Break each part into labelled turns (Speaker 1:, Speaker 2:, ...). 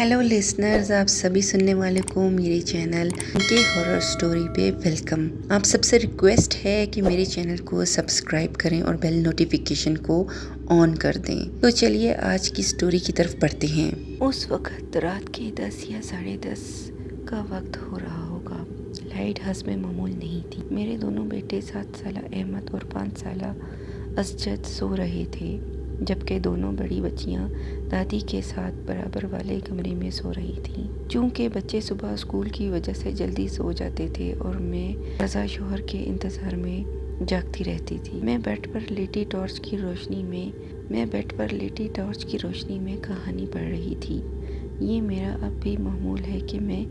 Speaker 1: Hello listeners, आप सभी सुनने वाले को मेरे चैनल के हॉरर स्टोरी पे वेलकम। आप सबसे रिक्वेस्ट है कि मेरे चैनल को सब्सक्राइब करें और बेल नोटिफिकेशन को ऑन कर दें। तो चलिए आज की स्टोरी की तरफ बढ़ते हैं। उस वक्त रात के 10 या 10:30 का वक्त हो रहा होगा। लाइट हस्ब मामूल नहीं थी। मेरे दोनों बेटे 7 साला अहमद और 5 साला असजद सो रहे थे, जबकि दोनों बड़ी बच्चियां दादी के साथ बराबर वाले कमरे में सो रही थीं। चूंकि बच्चे सुबह स्कूल की वजह से जल्दी सो जाते थे और मैं रज़ा शोहर के इंतज़ार में जागती रहती थी। मैं बेड पर लेटी टॉर्च की रोशनी में कहानी पढ़ रही थी। ये मेरा अब भी मामूल है कि मैं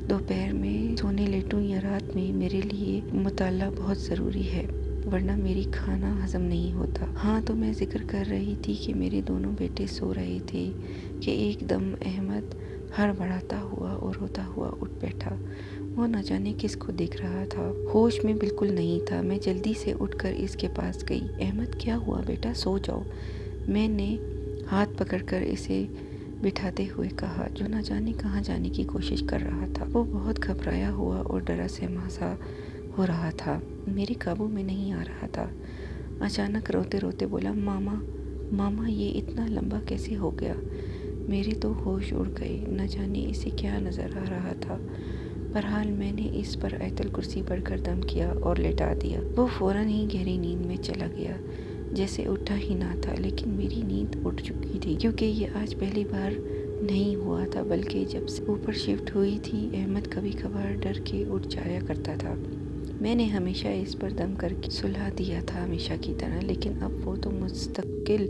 Speaker 1: दोपहर में सोने लेटूं या रात में। मेरे लिए मुताला बहुत ज़रूरी है, वरना मेरी खाना हजम नहीं होता। हाँ, तो मैं जिक्र कर रही थी कि मेरे दोनों बेटे सो रहे थे कि एकदम अहमद हड़बड़ाता हुआ और रोता हुआ उठ बैठा। वो न जाने किसको देख रहा था, होश में बिल्कुल नहीं था। मैं जल्दी से उठकर इसके पास गई। अहमद, क्या हुआ बेटा, सो जाओ, मैंने हाथ पकड़कर इसे बिठाते हुए कहा, जो न जाने कहाँ जाने की कोशिश कर रहा था। वो बहुत घबराया हुआ और डरा सहमा सा हो रहा था, मेरे काबू में नहीं आ रहा था। अचानक रोते रोते बोला, मामा ये इतना लंबा कैसे हो गया। मेरे तो होश उड़ गए। न जाने इसे क्या नज़र आ रहा था। बहरहाल मैंने इस पर आयतल कुर्सी पढ़कर दम किया और लेटा दिया। वो फौरन ही गहरी नींद में चला गया, जैसे उठा ही ना था। लेकिन मेरी नींद उठ चुकी थी, क्योंकि ये आज पहली बार नहीं हुआ था, बल्कि जब से ऊपर शिफ्ट हुई थी अहमद कभी कभार डर के उठ जाया करता था। मैंने हमेशा इस पर दम करके सुलह दिया था, हमेशा की तरह। लेकिन अब वो तो मुस्तकिल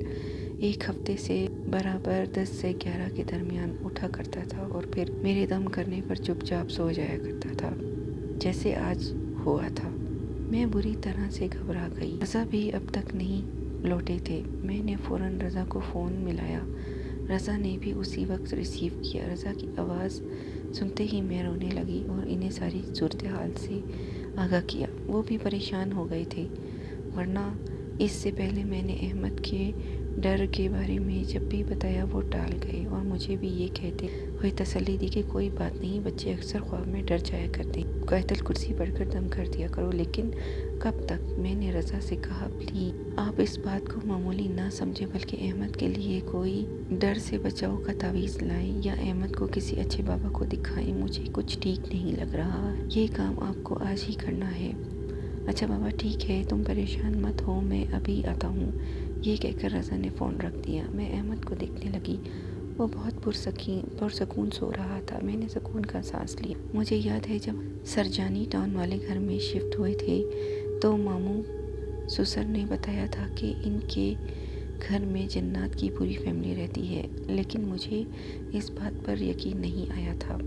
Speaker 1: एक हफ्ते से बराबर 10 से 11 के दरमियान उठा करता था और फिर मेरे दम करने पर चुपचाप सो जाया करता था, जैसे आज हुआ था। मैं बुरी तरह से घबरा गई। रज़ा भी अब तक नहीं लौटे थे। मैंने फ़ौरन रज़ा को फ़ोन मिलाया। रज़ा ने भी उसी वक्त रिसीव किया। रज़ा की आवाज़ सुनते ही मैं रोने लगी और इन्हें सारी सूरत हाल से आगाह किया। वो भी परेशान हो गए थे, वरना इससे पहले मैंने अहमद के डर के बारे में जब भी बताया वो टाल गए और मुझे भी ये कहते हुए तसल्ली दी कि कोई बात नहीं, बच्चे अक्सर ख्वाब में डर जाया करते, आयतल कुर्सी पढ़कर दम कर दिया करो। लेकिन कब तक? मैंने रज़ा से कहा, प्लीज आप इस बात को मामूली ना समझे, बल्कि अहमद के लिए कोई डर से बचाव का तावीज़ लाएं या अहमद को किसी अच्छे बाबा को दिखाएं। मुझे कुछ ठीक नहीं लग रहा। ये काम आपको आज ही करना है। अच्छा बाबा, ठीक है, तुम परेशान मत हो, मैं अभी आता हूँ। ये कहकर रज़ा ने फ़ोन रख दिया। मैं अहमद को देखने लगी। वो बहुत पुरसकून सो रहा था। मैंने सुकून का सांस लिया। मुझे याद है जब सरजानी टाउन वाले घर में शिफ्ट हुए थे तो मामू ससुर ने बताया था कि इनके घर में जन्नात की पूरी फैमिली रहती है, लेकिन मुझे इस बात पर यकीन नहीं आया था।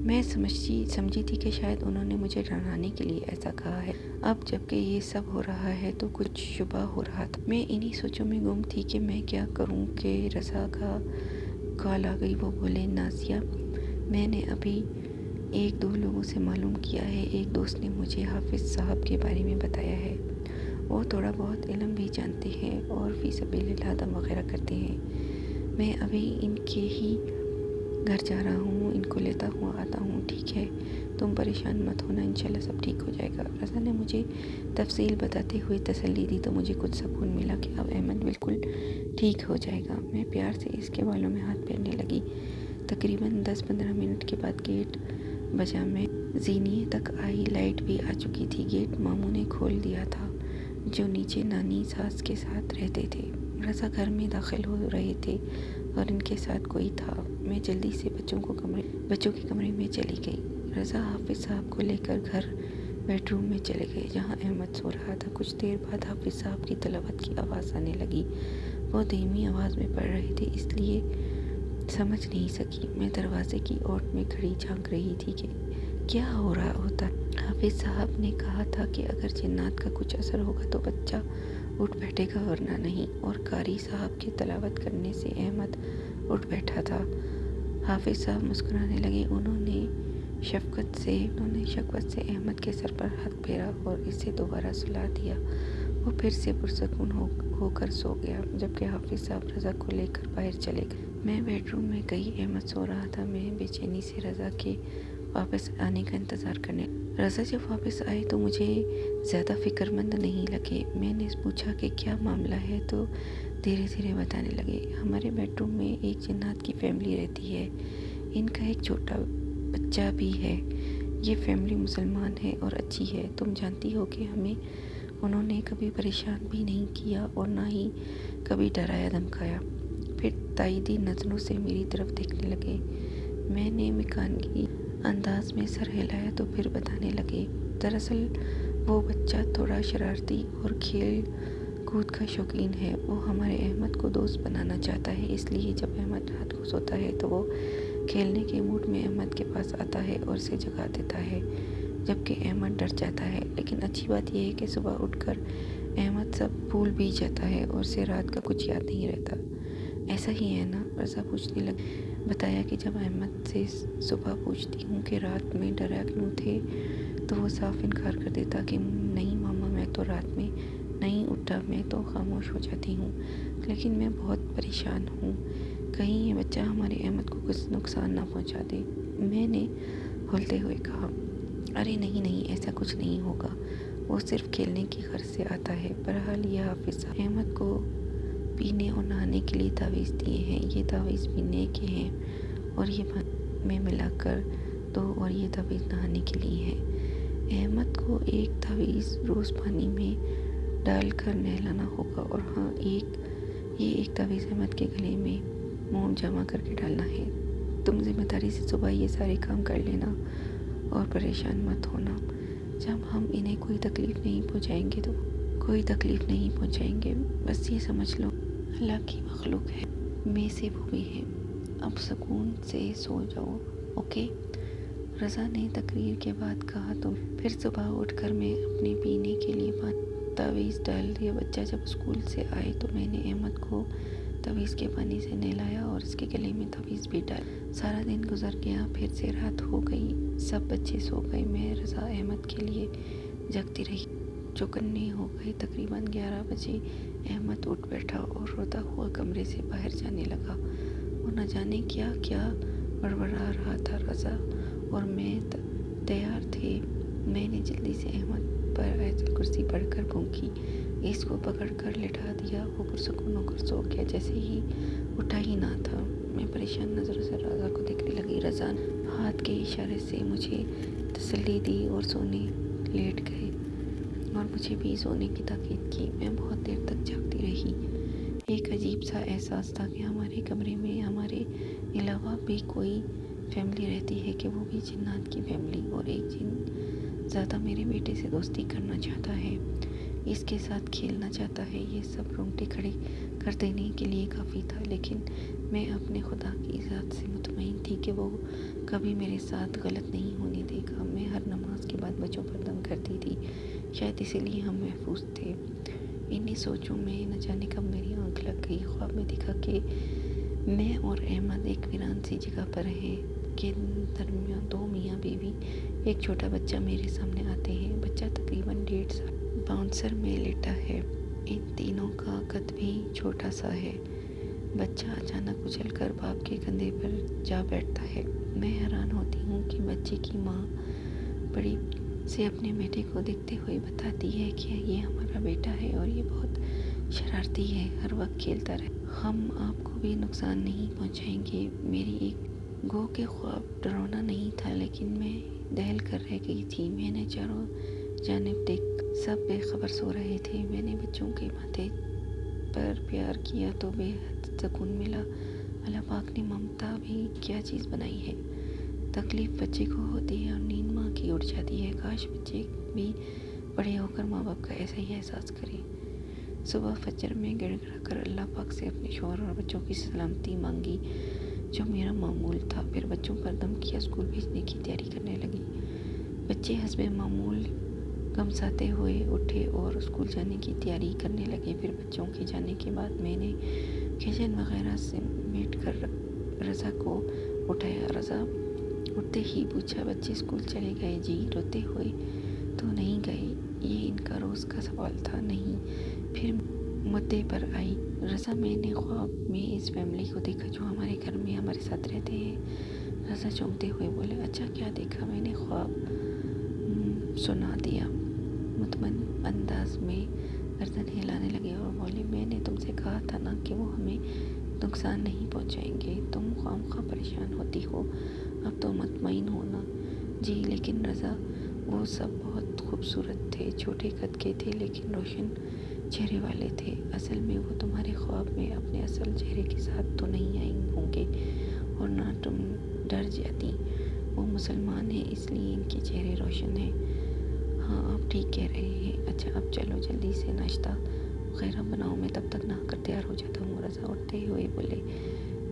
Speaker 1: मैं समझी थी कि शायद उन्होंने मुझे डराने के लिए ऐसा कहा है। अब जबकि ये सब हो रहा है तो कुछ शुबा हो रहा था। मैं इन्हीं सोचों में गुम थी कि मैं क्या करूं कि रज़ा का कॉल आ गई। वो बोले, नाज़िया, मैंने अभी 1-2 लोगों से मालूम किया है। एक दोस्त ने मुझे हाफिज़ साहब के बारे में बताया है। वो थोड़ा बहुत इल्म भी जानते हैं और फ़ी सबीलिल्लाह दम वगैरह करते हैं। मैं अभी इनके ही घर जा रहा हूँ, इनको लेता हुआ आता हूँ, ठीक है? तुम परेशान मत होना, इंशाल्लाह सब ठीक हो जाएगा। रज़ा ने मुझे तफसील बताते हुए तसल्ली दी तो मुझे कुछ सुकून मिला कि अब अहमद बिल्कुल ठीक हो जाएगा। मैं प्यार से इसके बालों में हाथ फेरने लगी। तकरीबन 10-15 मिनट के बाद गेट बजा। मैं जीनिए तक आई। लाइट भी आ चुकी थी। गेट मामू ने खोल दिया था, जो नीचे नानी सास के साथ रहते थे। रज़ा घर में दाखिल हो रहे थे और इनके साथ कोई था। मैं जल्दी से बच्चों के कमरे में चली गई। रज़ा हाफिज़ साहब को लेकर घर बेडरूम में चले गए, जहां अहमद सो रहा था। कुछ देर बाद हाफिज़ साहब की तिलावत की आवाज़ आने लगी। वो धीमी आवाज़ में पढ़ रहे थे, इसलिए समझ नहीं सकी। मैं दरवाजे की ओट में खड़ी झांक रही थी कि क्या हो रहा होता। हाफिज़ साहब ने कहा था कि अगर जिन्नात का कुछ असर होगा तो बच्चा उठ बैठेगा, वरना नहीं। और कारी साहब की तिलावत करने से अहमद उठ बैठा था। हाफिज़ साहब मुस्कुराने लगे। उन्होंने शफ़क़त से अहमद के सर पर हाथ फेरा और इसे दोबारा सुला दिया। वो फिर से पुरसकून होकर सो गया, जबकि हाफिज़ साहब रज़ा को लेकर बाहर चले गए। میں بیڈ روم میں گئی، احمد سو رہا تھا۔ میں بے چینی سے رضا کے واپس آنے کا انتظار کرنے لگی۔ رضا جب واپس آئے تو مجھے زیادہ فکر مند نہیں لگے۔ میں نے پوچھا کہ کیا معاملہ ہے تو دھیرے دھیرے بتانے لگے۔ ہمارے بیڈ روم میں ایک جنات کی فیملی رہتی ہے، ان کا ایک چھوٹا بچہ بھی ہے۔ یہ فیملی مسلمان ہے اور اچھی ہے۔ تم جانتی ہو کہ ہمیں انہوں نے کبھی پریشان بھی نہیں کیا اور نہ ہی کبھی ڈرایا دھمکایا۔ پھر تائیدی نظروں سے میری طرف دیکھنے لگے۔ میں نے مکانگی انداز میں سر ہلایا تو پھر بتانے لگے۔ دراصل وہ بچہ تھوڑا شرارتی اور کھیل کود کا شوقین ہے۔ وہ ہمارے احمد کو دوست بنانا چاہتا ہے، اس لیے جب احمد رات کو سوتا ہے تو وہ کھیلنے کے موڈ میں احمد کے پاس آتا ہے اور اسے جگا دیتا ہے، جبکہ احمد ڈر جاتا ہے۔ لیکن اچھی بات یہ ہے کہ صبح اٹھ کر احمد سب بھول بھی جاتا ہے اور اسے رات کا کچھ یاد نہیں رہتا۔ ایسا ہی ہے نا؟ رضا پوچھنے لگی۔ بتایا کہ جب احمد سے صبح پوچھتی ہوں کہ رات میں ڈرا کیوں تھے تو وہ صاف انکار کر دیتا کہ نہیں ماما، میں تو رات میں نہیں اٹھا، میں تو خاموش ہو جاتی ہوں، لیکن میں بہت پریشان ہوں، کہیں یہ بچہ ہمارے احمد کو کچھ نقصان نہ پہنچا دے۔ میں نے ہلتے ہوئے کہا، ارے نہیں نہیں، ایسا کچھ نہیں ہوگا، وہ صرف کھیلنے کی غرض سے آتا ہے۔ بہرحال یہ حافظ صاحب احمد کو پینے اور نہانے کے لیے تعویذ دیے ہیں۔ یہ تعویذ پینے کے ہیں اور یہ پانی میں ملا کر دو اور یہ تعویذ نہانے کے لیے ہے۔ احمد کو ایک تعویذ روز پانی میں ڈال کر نہلانا ہوگا، اور ہاں، یہ ایک تعویذ احمد کے گلے میں موم جمع کر کے ڈالنا ہے۔ تم ذمہ داری سے صبح یہ سارے کام کر لینا اور پریشان مت ہونا۔ جب ہم انہیں کوئی تکلیف نہیں پہنچائیں گے تو کوئی تکلیف نہیں پہنچائیں گے، بس یہ سمجھ لو اللہ کی مخلوق ہے، میں سے وہ بھی ہے۔ اب سکون سے سو جاؤ، اوکے؟ رضا نے تقریر کے بعد کہا تو پھر صبح اٹھ کر میں اپنے پینے کے لیے تعویذ ڈال دیا۔ بچہ جب اسکول سے آئے تو میں نے احمد کو تعویذ کے پانی سے نہلایا اور اس کے گلے میں تعویذ بھی ڈال۔ سارا دن گزر گیا، پھر سے رات ہو گئی، سب بچے سو گئے، میں رضا احمد کے لیے جگتی رہی۔ چوکنے ہو گئے۔ تقریباً 11 بجے احمد اٹھ بیٹھا اور روتا ہوا کمرے سے باہر جانے لگا۔ وہ نہ جانے کیا کیا بڑبڑا رہا تھا۔ رضا اور میں تیار تھے۔ میں نے جلدی سے احمد پر آیت الکرسی پڑھ کر پھونکی، اس کو پکڑ کر لٹا دیا۔ وہ پرسکون ہو کر سو گیا، جیسے ہی اٹھا ہی نہ تھا۔ میں پریشان نظروں سے رضا کو دیکھنے لگی۔ رضا نے ہاتھ کے اشارے سے مجھے تسلی دی اور سونے لیٹ گئے اور مجھے بھی سونے کی تاکید کی۔ میں بہت دیر تک جاگتی رہی۔ ایک عجیب سا احساس تھا کہ ہمارے کمرے میں ہمارے علاوہ بھی کوئی فیملی رہتی ہے، کہ وہ بھی جنات کی فیملی، اور ایک جن زیادہ میرے بیٹے سے دوستی کرنا چاہتا ہے، اس کے ساتھ کھیلنا چاہتا ہے۔ یہ سب رونگٹے کھڑے کر دینے کے لیے کافی تھا، لیکن میں اپنے خدا کی ذات سے مطمئن تھی کہ وہ کبھی میرے ساتھ غلط نہیں ہونے دے گا۔ میں ہر نماز کے بعد بچوں پر دم کرتی تھی، شاید اسی لیے ہم محفوظ تھے۔ انہی سوچوں میں نہ جانے کب میری آنکھ لگ گئی۔ خواب میں دیکھا کہ میں اور احمد ایک ویران سی جگہ پر ہیں، کے درمیان 2 میاں بیوی، ایک چھوٹا بچہ میرے سامنے آتے ہیں۔ بچہ تقریباً 1.5 سال باؤنسر میں لیٹا ہے، ان تینوں کا قد بھی چھوٹا سا ہے۔ بچہ اچانک اچھل کر باپ کے کندھے پر جا بیٹھتا ہے۔ میں حیران ہوتی ہوں کہ بچے کی ماں بڑی سے اپنے بیٹے کو دیکھتے ہوئے بتاتی ہے کہ یہ ہمارا بیٹا ہے اور یہ بہت شرارتی ہے، ہر وقت کھیلتا رہے، ہم آپ کو بھی نقصان نہیں پہنچائیں گے۔ میری ایک گو کہ خواب ڈراؤنا نہیں تھا، لیکن میں دہل کر رہ گئی تھی۔ میں نے چاروں جانب دیکھ، سب بے خبر سو رہے تھے۔ میں نے بچوں کے ماتھے پر پیار کیا تو بے حد سکون ملا۔ اللہ پاک نے ممتا بھی کیا چیز بنائی ہے۔ تکلیف بچے کو ہوتی ہے اور نیند ماں کی اڑ جاتی ہے۔ کاش بچے بھی بڑے ہو کر ماں باپ کا ایسا ہی احساس کریں۔ صبح فجر میں گڑ گڑا کر اللہ پاک سے اپنے شوہر اور بچوں کی سلامتی مانگی، جو میرا معمول تھا۔ پھر بچوں پر دم کیا، اسکول بھیجنے کی تیاری کرنے لگی۔ بچے حسب معمول گمساتے ہوئے اٹھے اور اسکول جانے کی تیاری کرنے لگے۔ پھر بچوں کے جانے کے بعد میں نے کچن وغیرہ سمیٹ کر رضا کو اٹھایا۔ رضا اٹھتے ہی پوچھا، بچے اسکول چلے گئے؟ جی۔ روتے ہوئے، تو نہیں گئے؟ یہ ان کا روز کا سوال تھا۔ نہیں۔ پھر मुद्दे पर आई। रज़ा, मैंने ख्वाब में इस फैमिली को देखा जो हमारे घर में हमारे साथ रहते हैं। रज़ा चौंकते हुए बोले, अच्छा क्या देखा? मैंने ख्वाब सुना दिया। मुतमईन अंदाज में गर्दन हिलाने लगे और बोले, मैंने तुमसे कहा था ना कि वो हमें नुकसान नहीं पहुंचाएंगे। तुम खामखा परेशान होती हो, अब तो मुतमईन हो ना। जी लेकिन रज़ा, वो सब बहुत खूबसूरत थे, छोटे कद के थे लेकिन रोशन चेहरे वाले थे। असल में वो तुम्हारे ख्वाब में अपने असल चेहरे के साथ तो नहीं आए होंगे और ना तुम डर जाती। वो मुसलमान हैं इसलिए इनके चेहरे रोशन हैं। हाँ आप ठीक कह रहे हैं। अच्छा अब चलो जल्दी से नाश्ता वगैरह बनाओ, मैं तब तक नहा कर तैयार हो जाता हूँ। रज़ा उठते हुए बोले।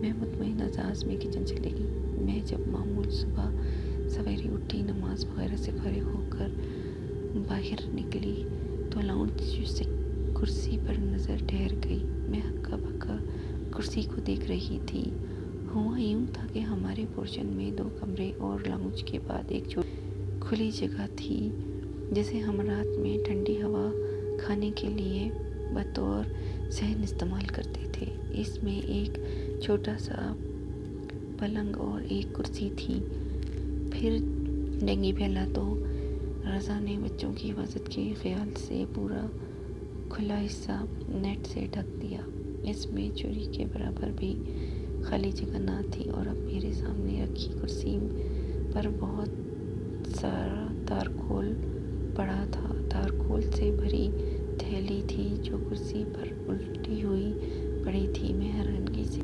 Speaker 1: मैं मुतमईन अंदाज में किचन चली गई। मैं जब मामूल सुबह सवेरे उठी, नमाज वगैरह से फारिग होकर बाहर निकली तो लाउंज से कुर्सी पर नज़र ठहर गई। मैं हक्का बक्का कुर्सी को देख रही थी। हुआ यूँ था कि हमारे पोर्शन में 2 कमरे और लाउंज के बाद एक छोटी खुली जगह थी जिसे हम रात में ठंडी हवा खाने के लिए बतौर सहन इस्तेमाल करते थे। इसमें एक छोटा सा पलंग और एक कुर्सी थी। फिर डेंगी फैला तो रज़ा ने बच्चों की हिफाजत के ख्याल से पूरा खुला हिस्सा नेट से ढक दिया। इसमें चुरी के बराबर भी खाली जगह ना थी और अब मेरे सामने रखी कुर्सी पर बहुत सारा तारकोल पड़ा था। तारकोल से भरी थैली थी जो कुर्सी पर उल्टी हुई पड़ी थी। मैं हैरानगी से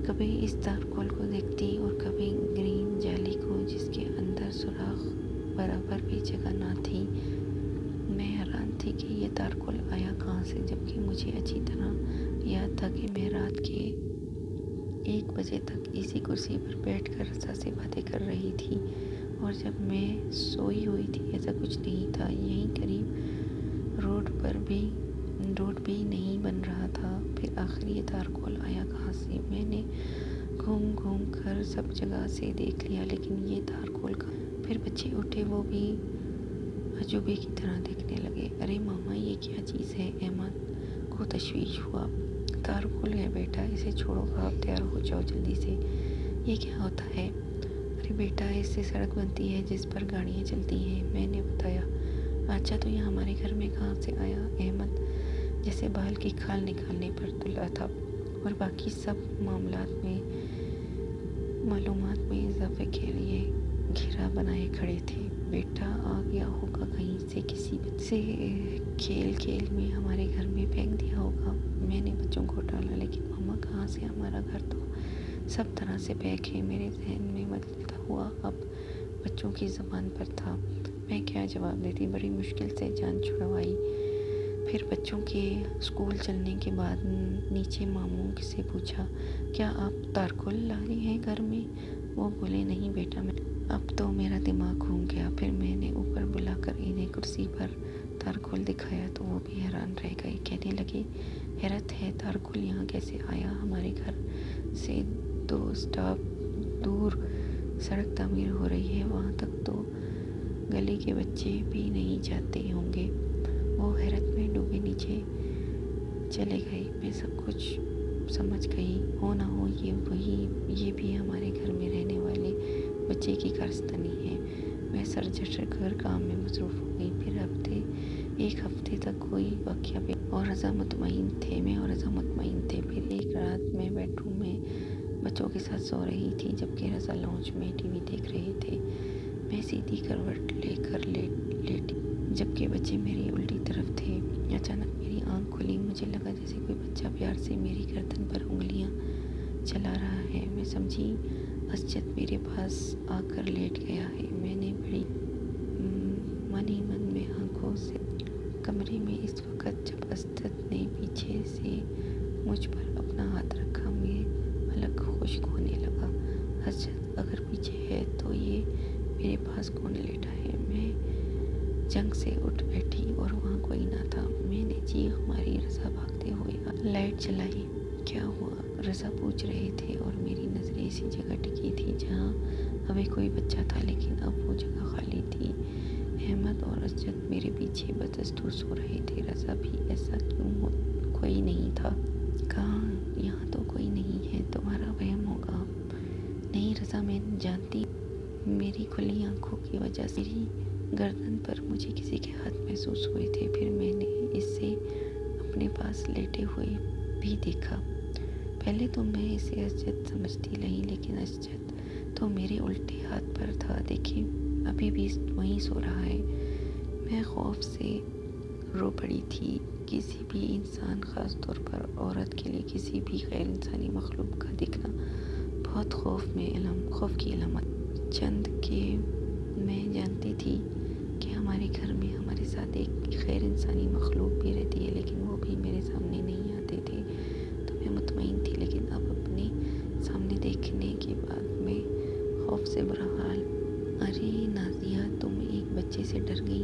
Speaker 1: कभी इस तारकोल को देखती और कभी ग्रीन जाली को जिसके अंदर सुराख बराबर भी जगह ना थी। मैं हैरान थी कि ये तारकोल आया कहाँ से, जबकि मुझे अच्छी तरह याद था कि मैं रात के 1 बजे तक इसी कुर्सी पर बैठकर रज़ा से बातें कर रही थी और जब मैं सोई हुई थी ऐसा कुछ नहीं था। यहीं करीब रोड भी नहीं बन रहा था। फिर आखिर ये तारकोल आया कहाँ से? मैंने घूम कर सब जगह से देख लिया लेकिन ये तारकोल का। फिर बच्चे उठे, वो भी अजूबे की तरह देखने लगे। अरे मामा ये क्या चीज़ है? अहमद को तशवीश हुआ। तारकोल है बेटा, इसे छोड़ो, आप तैयार हो जाओ जल्दी से। ये क्या होता है? अरे बेटा इससे सड़क बनती है जिस पर गाड़ियाँ चलती हैं, मैंने बताया। अच्छा तो ये हमारे घर में कहाँ से आया? अहमद जैसे बाल की खाल निकालने पर तुला था और बाकी सब मालूमात में इजाफे के लिए घेरा बनाए खड़े थे। बेटा आ गया होगा कहीं से, किसी बच्चे खेल में हमारे घर में फेंक दिया होगा। मैंने बच्चों को टाला, लेकिन मामा कहाँ से? हमारा घर तो सब तरह से पैक है। मेरे जहन में बदलता हुआ अब बच्चों की ज़बान पर था। मैं क्या जवाब देती? बड़ी मुश्किल से जान छुड़वाई। फिर बच्चों के स्कूल चलने के बाद नीचे मामू से पूछा, क्या आप तारकोल ला रहे हैं घर में? वो बोले, नहीं बेटा, मैं अब तो मेरा दिमाग घूम गया। फिर मैंने ऊपर बुलाकर इन्हें कुर्सी पर तारकोल दिखाया तो वो भी हैरान रह गए। कहने लगे, हैरत है, तारकोल यहाँ कैसे आया? हमारे घर से 2 स्टॉप दूर सड़क तामीर हो रही है, वहाँ तक तो गली के बच्चे भी नहीं जाते होंगे। वो हैरत में डूबे नीचे चले गए। मैं सब कुछ समझ गई। हो ना हो ये भी हमारे घर में रहने वाले बच्चे की कारस्तानी है। मैं सर झटक कर काम में मसरूफ़ हो गई। फिर एक हफ्ते तक कोई वाक़या भी और रज़ा मुतमईन थे। मैं और रज़ा मुतमईन थे। फिर एक रात मैं बेडरूम में बच्चों के साथ सो रही थी जबकि रज़ा लाउंज में टीवी देख रहे थे। मैं सीधी करवट लेकर लेटी जबकि बच्चे मेरी उल्टी तरफ थे। अचानक मेरी आँख खुली। मुझे लगा जैसे कोई बच्चा प्यार से मेरी गर्दन पर उंगलियां चला रहा है। मैं समझी असजद मेरे पास आकर लेट गया है। मैंने बड़ी मन ही मन में आंखों से कमरे में इस वक्त जब असजद ने पीछे से मुझ पर अपना हाथ रखा, मैं अलग खुश्क होने लगा। असजद अगर पीछे है तो ये मेरे पास कौन लेटा है? मैं जंग से उठ बैठी और वहाँ कोई ना था। मैंने चीख मारी। रज़ा भागते हुए लाइट जलाई। क्या हुआ? रज़ा पूछ रहे थे और मेरी नज़रें इसी जगह टिकी थी जहाँ अभी कोई बच्चा था, लेकिन अब वो जगह खाली थी। अहमद और असजद मेरे पीछे बदस्तूर सो रहे थे। रज़ा भी ऐसा क्यों कोई नहीं था। कहा यहाँ तो कोई नहीं है, तुम्हारा वहम होगा। नहीं रज़ा, मैं जानती, मेरी खुली आंखों की वजह से मेरी गर्दन पर मुझे किसी के हाथ महसूस हुए थे। फिर मैंने इसे अपने पास लेटे हुए भी देखा। पहले तो मैं इसे असजद समझती रही, लेकिन असजद तो मेरे उल्टे हाथ पर था। देखिए, अभी भी वहीं सो रहा है। मैं खौफ से रो पड़ी थी। किसी भी इंसान, ख़ास तौर पर औरत के लिए किसी भी गैर इंसानी मखलूक का दिखना बहुत खौफ की अलामत। चंद के मैं जानती थी कि हमारे घर में हमारे साथ एक गैर इंसानी मखलूक भी रहती है, लेकिन वो भी मेरे सामने नहीं आते थे, तो मैं मुतमईन थी। लेकिन अब अपने सामने देखने के बाद मैं खौफ से बुरा हाल। अरे नाज़िया, तुम एक बच्चे से डर गई।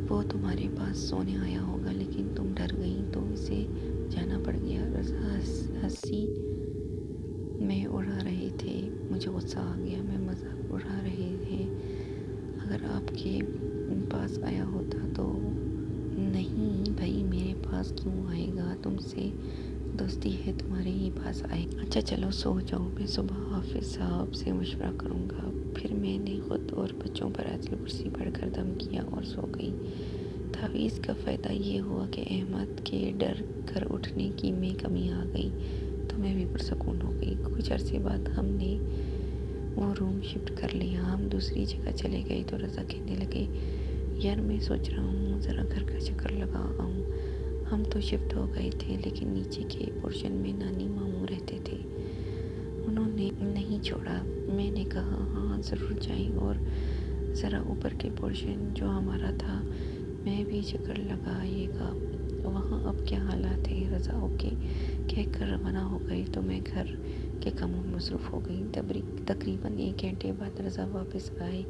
Speaker 1: वो तुम्हारे पास सोने आया होगा, लेकिन तुम डर गई तो इसे जाना पड़ गया। रज़ा हंसी में उड़ा रहे थे। मुझे गुस्सा आ गया। मैं मजाक उड़ा रहे हैं। अगर आपके पास आया होता तो। नहीं भाई, मेरे पास क्यों आएगा? तुमसे दोस्ती है, तुम्हारे ही पास आएगा। अच्छा चलो सो जाओ, मैं सुबह हाफिज साहब से मशवरा करूँगा। फिर मैंने खुद और बच्चों पर आयतुल कुर्सी पढ़कर दम किया और सो गई। तावीज़ का फ़ायदा ये हुआ कि अहमद के डर कर उठने की में कमी आ गई, तो मैं भी पुरसकून हो गई। कुछ अरसे बाद हमने वो रूम शिफ्ट कर लिया। हम दूसरी जगह चले गए तो रज़ा कहने लगे, यार मैं सोच रहा हूँ ज़रा घर का चक्कर लगा आऊँ। हम तो शिफ्ट हो गए थे, लेकिन नीचे के पोर्शन में नानी मामू रहते थे। उन्होंने नहीं छोड़ा। मैंने कहा हाँ ज़रूर जाएं, और ज़रा ऊपर के पोर्शन जो हमारा था मैं भी चक्कर लगाइएगा, वहाँ अब क्या हालात है। रज़ा ओके कह कर रवाना हो गई, तो मैं घर के कामों में मसरूफ़ हो गई। तकरीबन 1 घंटे बाद रज़ा वापस आए।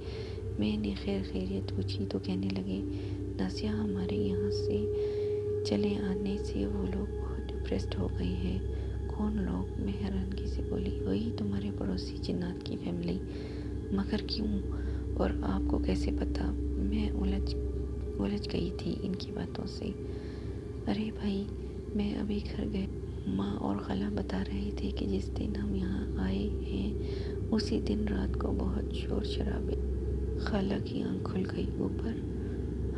Speaker 1: मैंने खैरियत पूछी तो कहने लगे, नाज़िया, हमारे यहाँ से चले आने से वो लोग बहुत डिप्रेस्ड हो गए हैं। कौन लोग? मैं हैरानगी से बोली, वही तुम्हारे पड़ोसी जिन्नात की फैमिली। मगर क्यों और आपको कैसे पता? मैं उलझ गई थी इनकी बातों से। अरे भाई, मैं अभी घर गए, माँ और खाला बता रहे थे कि जिस दिन हम यहाँ आए हैं उसी दिन रात को बहुत शोर शराबे। खाला की आँख खुल गई। ऊपर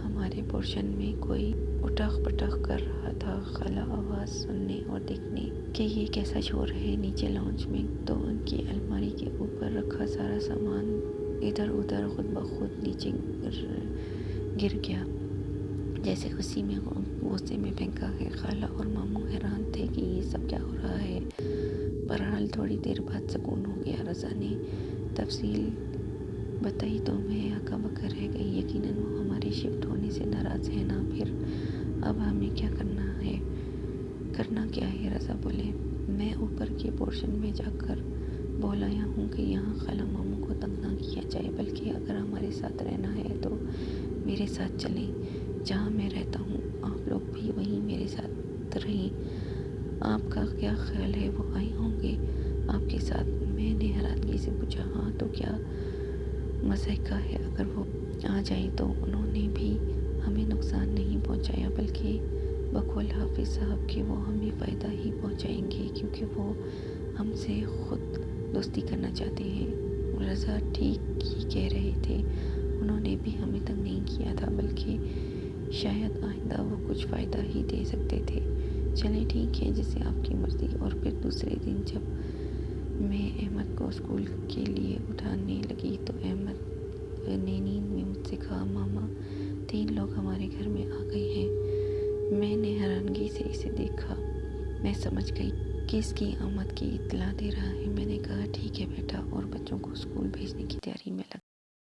Speaker 1: हमारे पोर्शन में कोई उठक पटक कर रहा था। खाला आवाज़ सुनने और देखने कि ये कैसा शोर है नीचे लॉन्च में, तो उनकी अलमारी के ऊपर रखा सारा सामान इधर उधर खुद ब खुद नीचे गिर गया, जैसे खुशी में गुस्से में फेंका है। खाला और मामू हैरान थे कि ये सब क्या हो रहा है। बहरहाल थोड़ी देर बाद सुकून हो गया। रज़ा ने तफसील बताई तो मैं हक्का बक्का रह गई। यकीनन वो हमारे शिफ्ट होने से नाराज़ है ना। फिर अब हमें क्या करना है? करना क्या है? रज़ा बोले, मैं ऊपर के पोर्शन में जाकर बोल आया हूँ कि यहाँ खाला मामू को तंग ना किया जाए, बल्कि अगर हमारे साथ रहना है तो मेरे साथ चलें। जहाँ मैं रहता हूँ आप लोग भी वहीं मेरे साथ रहें। आपका क्या ख्याल है, वो आए होंगे आपके साथ? मैंने हैरानगी से पूछा। हाँ तो क्या मज़े का है, अगर वो आ जाए तो उन्होंने भी हमें नुकसान नहीं पहुँचाया, बल्कि बकौल हाफिज़ साहब के वो हमें फ़ायदा ही पहुँचाएंगे, क्योंकि वो हमसे खुद दोस्ती करना चाहते हैं। रज़ा ठीक ही कह रहे थे। उन्होंने भी हमें तंग नहीं किया था, बल्कि शायद आइंदा वो कुछ फ़ायदा ही दे सकते थे। चलें ठीक है, जैसे आपकी मर्ज़ी। और फिर दूसरे दिन जब मैं अहमद को स्कूल के लिए उठाने लगी तो अहमद ने नींद में मुझसे कहा, मामा 3 लोग हमारे घर में आ गए हैं। मैंने हैरानगी से इसे देखा। मैं समझ गई कि इसकी आमद की इत्तला दे रहा है। मैंने कहा ठीक है बेटा, और बच्चों को स्कूल भेजने की तैयारी में लग